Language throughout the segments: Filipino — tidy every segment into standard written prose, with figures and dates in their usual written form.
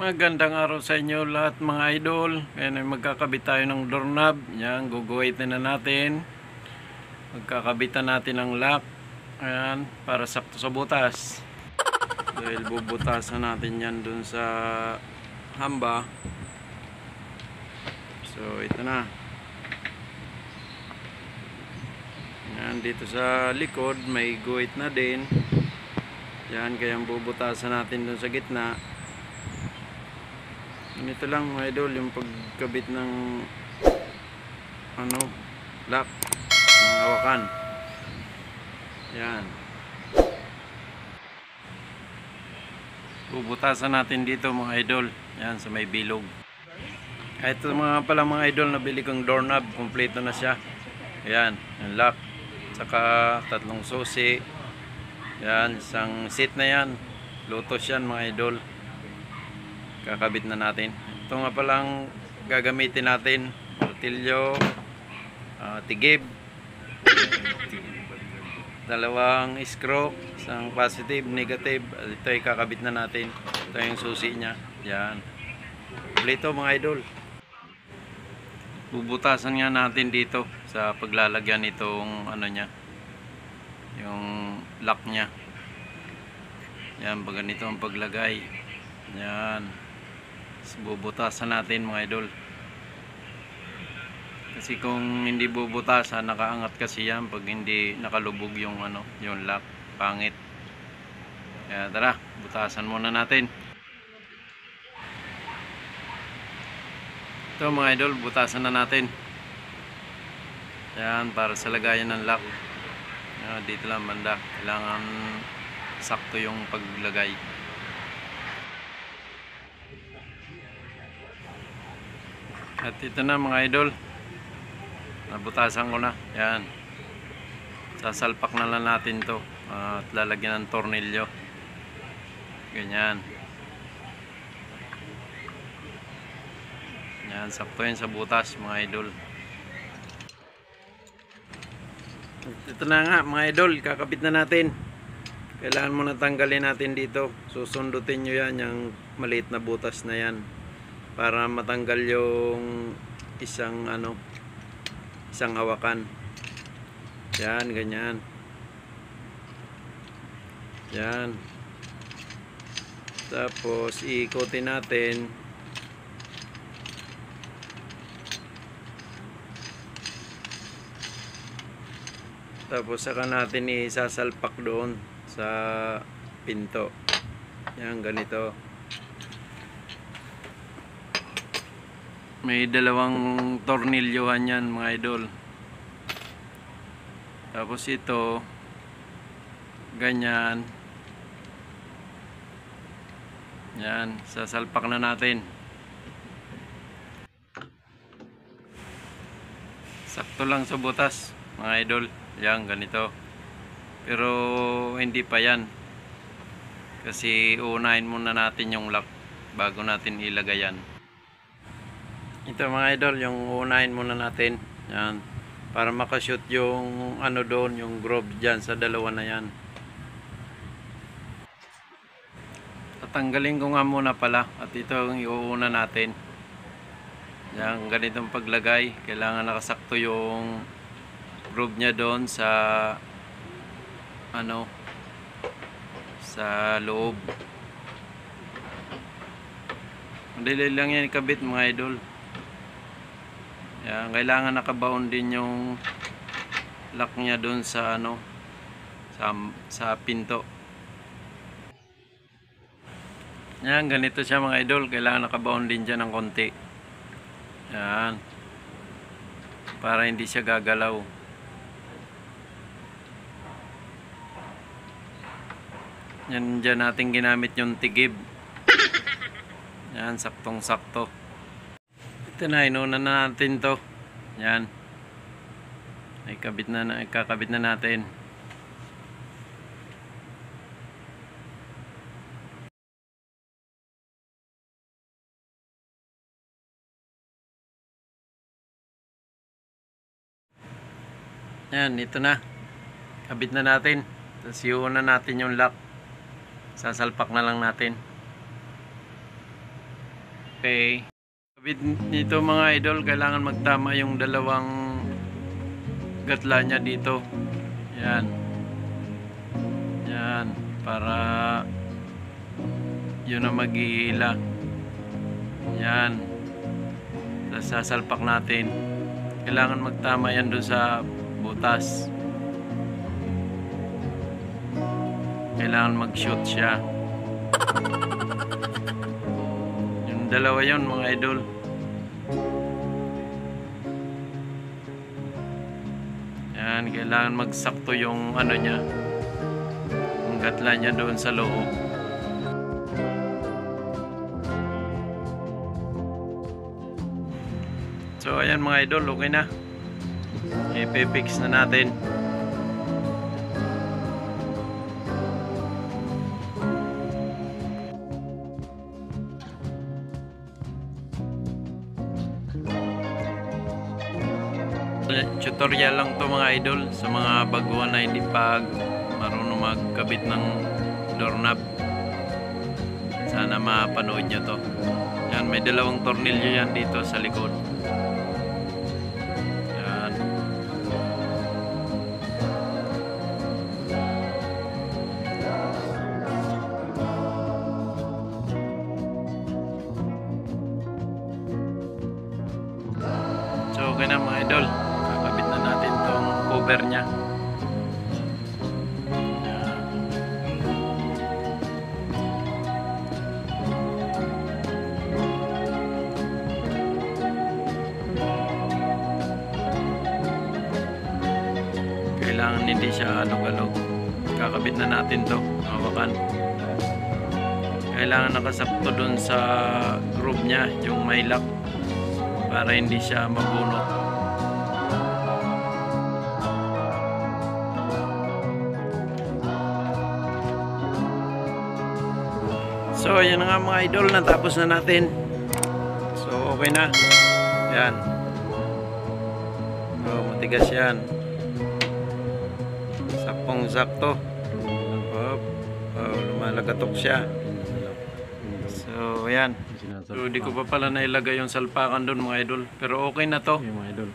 Magandang araw sa inyo lahat mga idol. Ngayon ay magkakabit tayo ng doorknob. Yan, guguhitin na natin. Magkakabitan natin ng lock. Ayan, para sakto sa butas. Dahil bubutasan natin yan dun sa hamba. So, ito na. Yan, dito sa likod may guhit na din. Yan, kaya bubutasan natin dun sa gitna. Ito lang mga idol, yung pagkabit ng lock, ng hawakan. Yan. Bubutasan natin dito mga idol. Yan, sa may bilog. Ito mga idol, nabili kong doorknob, kompleto na siya. Yan, yung lock. Saka tatlong susi. Yan, isang seat na yan. Lotus yan mga idol. Kakabit na natin. Ito nga palang gagamitin natin. Martilyo, tigib, dalawang screw, isang positive, negative. Ito ay kakabit na natin. Ito yung susi niya. Yan. Kompleto mga idol. Bubutasan nga natin dito sa paglalagyan itong niya. Yung lock niya. Yan, pag ganito ang paglagay. Yan. Bubutasan natin mga idol. Kasi kung hindi bubutasan, nakaangat kasi yan pag hindi nakalubog yung yung lock, pangit. Kaya tara, butasan muna natin. Ito mga idol, butasan na natin. Yan, para sa lagayan ng lock. Yan, dito lang banda. Kailangan sakto yung paglagay. At ito na mga idol, nabutasan ko na. Yan, sasalpak na lang natin to at lalagyan ng tornilyo. Ganyan. Yan, sakto yun sa butas mga idol. Ito na nga mga idol, kakabit na natin. Kailangan muna tanggalin natin dito. Susundutin nyo yan, yung maliit na butas na yan, para matanggal yung isang hawakan. Yan, ganyan. Yan. Tapos iikutin natin. Tapos saka natin isasalpak doon sa pinto. Yan, ganito. May dalawang tornilyohan yan mga idol. Tapos ito ganyan. Yan, sasalpak na natin. Sakto lang sa butas mga idol. Yan, ganito. Pero hindi pa yan, kasi uunahin muna natin yung lock bago natin ilagay yan. Ito mga idol, yung unahin muna natin. Yan. Para makashoot yung doon, yung groove dyan sa dalawa na yan. Tatanggalin ko nga muna pala. At ito yung iuuna natin. Yan, ganitong paglagay. Kailangan nakasakto yung groove niya doon sa sa loob. Madali lang yan ikabit mga idol. Yan, kailangan nakabaon din yung lock niya doon sa sa pinto. Yan, ganito siya mga idol. Kailangan nakabaon din dyan ng konti. Yan, para hindi siya gagalaw. Yan, dyan natin ginamit yung tigib. Yan, saktong sakto. Ito na, inuna na natin to. Yan. Ikakabit na natin. Yan, ito na. Kabit na natin. Tapos iuna natin yung lock. Sasalpak na lang natin. Okay. Kabit nito mga idol, kailangan magtama yung dalawang gatla niya dito. Yan. Yan. Para yun ang mag-iila. Yan. Tapos sasalpak natin. Kailangan magtama yan doon sa butas. Kailangan mag-shoot siya. Yung dalawa yun mga idol. Yan, kailangan magsakto yung ano niya, yung gatla niya doon sa loob. So ayan mga idol, okay na. I-fix na natin. Tutorial lang to mga idol sa mga baguhan na hindi pa marunong magkabit ng doorknob. Sana mapanood nyo to. Yan, may dalawang tornilyo yan dito sa likod. Yan. So okay na mga idol, kakabit na natin tong cover nya. Kailangan hindi siya alog-alog. Kakabit na natin to, hawakan. Kailangan nakasakto dun sa groove nya, yung may lock, para hindi siya mabunot. So yun na nga mga idol, natapos na natin. So okay na. Yan. So matigas yan. Saktong sakto. Lumalagatok siya. So ayan. So di ko pa pala nailagay yung salpakan doon mga idol. Pero okay na to. Mga idol.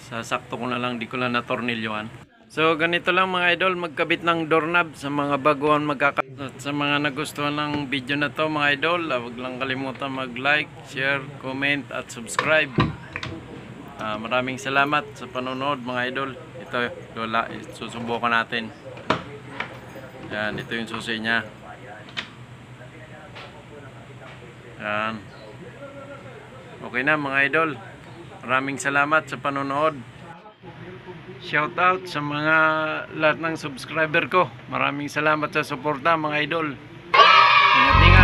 Sasakto ko na lang, di ko lang natornilyoan. So ganito lang mga idol, magkabit ng doorknob sa mga baguhan at sa mga nagustuhan ng video na to mga idol, huwag lang kalimutan mag-like, share, comment at subscribe. Maraming salamat sa panonood mga idol. Ito, lola, susubukan natin. Yan, ito yung susi niya. Yan. Okay na mga idol. Maraming salamat sa panonood. Shout out sa mga lahat ng subscriber ko. Maraming salamat sa suporta mga idol. Ingat-ingat.